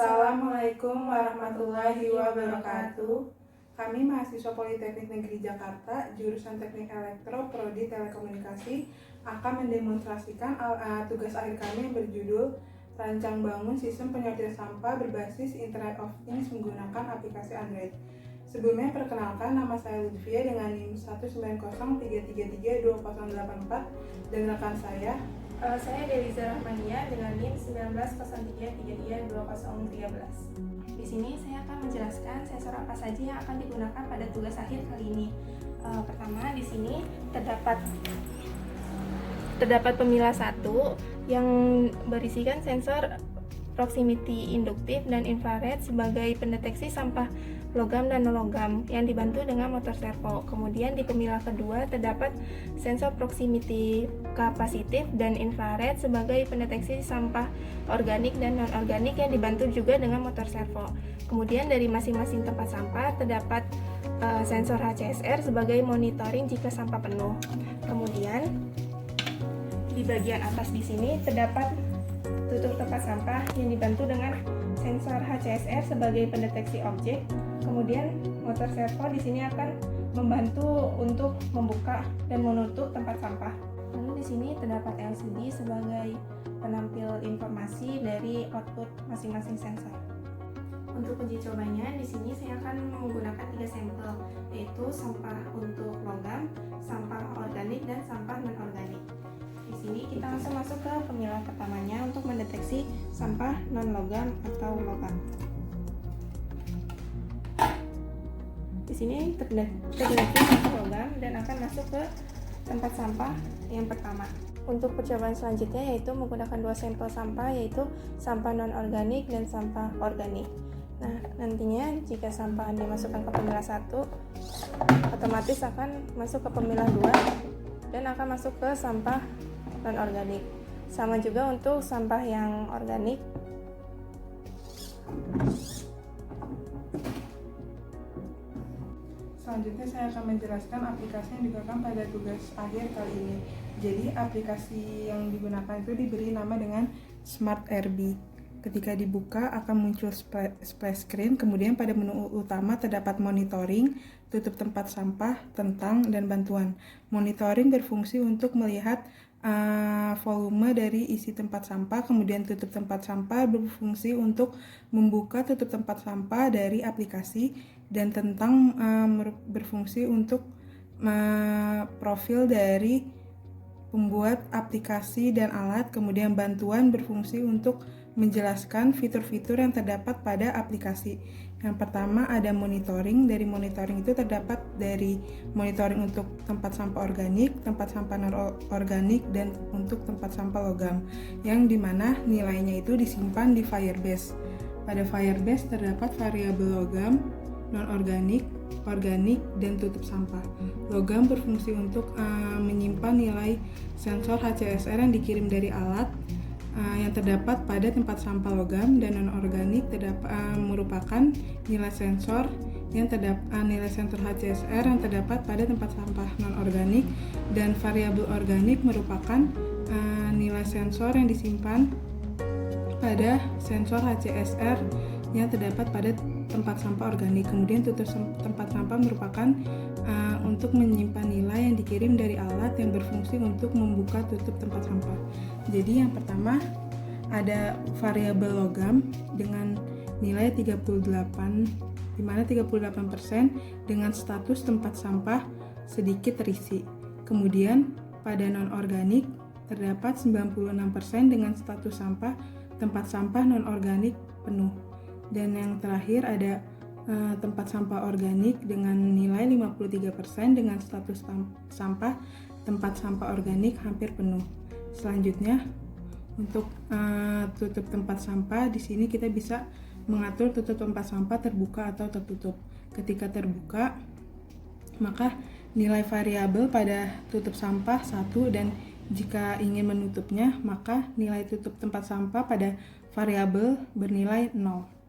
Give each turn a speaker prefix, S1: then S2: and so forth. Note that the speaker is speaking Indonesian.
S1: Assalamualaikum warahmatullahi wabarakatuh. Kami mahasiswa Politeknik Negeri Jakarta, jurusan Teknik Elektro, Prodi Telekomunikasi, akan mendemonstrasikan tugas akhir kami yang berjudul Rancang Bangun Sistem Penyortir Sampah Berbasis Internet of Things menggunakan aplikasi Android. Sebelumnya perkenalkan, nama saya Lutfia dengan NIM 19033320084 dan rekan saya
S2: Deliza Rahmania dengan NIM 1903332013. Di sini saya akan menjelaskan sensor apa saja yang akan digunakan pada tugas akhir kali ini. Pertama, di sini terdapat pemilah satu yang berisikan sensor proximity induktif dan infrared sebagai pendeteksi sampah logam dan non-logam yang dibantu dengan motor servo. Kemudian di pemilah kedua terdapat sensor proximity kapasitif dan infrared sebagai pendeteksi sampah organik dan non-organik yang dibantu juga dengan motor servo. Kemudian dari masing-masing tempat sampah terdapat sensor HCSR sebagai monitoring jika sampah penuh. Kemudian di bagian atas di sini terdapat tutup tempat sampah yang dibantu dengan sensor HCSR sebagai pendeteksi objek. Kemudian motor servo di sini akan membantu untuk membuka dan menutup tempat sampah. Lalu di sini terdapat LCD sebagai penampil informasi dari output masing-masing sensor. Untuk uji cobanya, di sini saya akan menggunakan 3 sampel, yaitu sampah untuk logam, sampah organik, dan sampah non-organik. Di sini kita langsung masuk ke pemilah pertamanya untuk mendeteksi sampah non-logam atau logam. Di sini terdeteksi sampah logam dan akan masuk ke tempat sampah yang pertama. Untuk percobaan selanjutnya yaitu menggunakan 2 sampel sampah, yaitu sampah non-organik dan sampah organik. Nah, nantinya jika sampah dimasukkan ke pemilah 1, otomatis akan masuk ke pemilah 2 dan akan masuk ke sampah non-organik. Sama juga untuk sampah yang organik.
S1: Selanjutnya saya akan menjelaskan aplikasi yang digunakan pada tugas akhir kali ini. Jadi aplikasi yang digunakan itu diberi nama dengan Smart RB. Ketika dibuka akan muncul splash screen, kemudian pada menu utama terdapat monitoring, tutup tempat sampah, tentang, dan bantuan. Monitoring berfungsi untuk melihat volume dari isi tempat sampah, kemudian tutup tempat sampah berfungsi untuk membuka tutup tempat sampah dari aplikasi, dan tentang berfungsi untuk profil dari pembuat aplikasi dan alat, kemudian bantuan berfungsi untuk menjelaskan fitur-fitur yang terdapat pada aplikasi. Yang pertama ada monitoring. Dari monitoring itu terdapat dari monitoring untuk tempat sampah organik, tempat sampah non-organik, dan untuk tempat sampah logam, yang dimana nilainya itu disimpan di Firebase. Pada Firebase terdapat variabel logam, non-organik, organik, dan tutup sampah. Logam berfungsi untuk menyimpan nilai sensor HCSR yang dikirim dari alat yang terdapat pada tempat sampah logam, dan non-organik merupakan nilai sensor HCSR yang terdapat pada tempat sampah non-organik, dan variabel organik merupakan nilai sensor yang disimpan pada sensor HCSR yang terdapat pada tempat sampah organik. Kemudian tutup tempat sampah merupakan untuk menyimpan nilai yang dikirim dari alat yang berfungsi untuk membuka tutup tempat sampah. Jadi yang pertama ada variabel logam dengan nilai 38, di mana 38% dengan status tempat sampah sedikit terisi. Kemudian pada non-organik terdapat 96% dengan status tempat sampah non-organik penuh. Dan yang terakhir ada tempat sampah organik dengan nilai 53% dengan status tempat sampah organik hampir penuh. Selanjutnya untuk tutup tempat sampah, di sini kita bisa mengatur tutup tempat sampah terbuka atau tertutup. Ketika terbuka, maka nilai variabel pada tutup sampah 1, dan jika ingin menutupnya, maka nilai tutup tempat sampah pada variabel bernilai 0.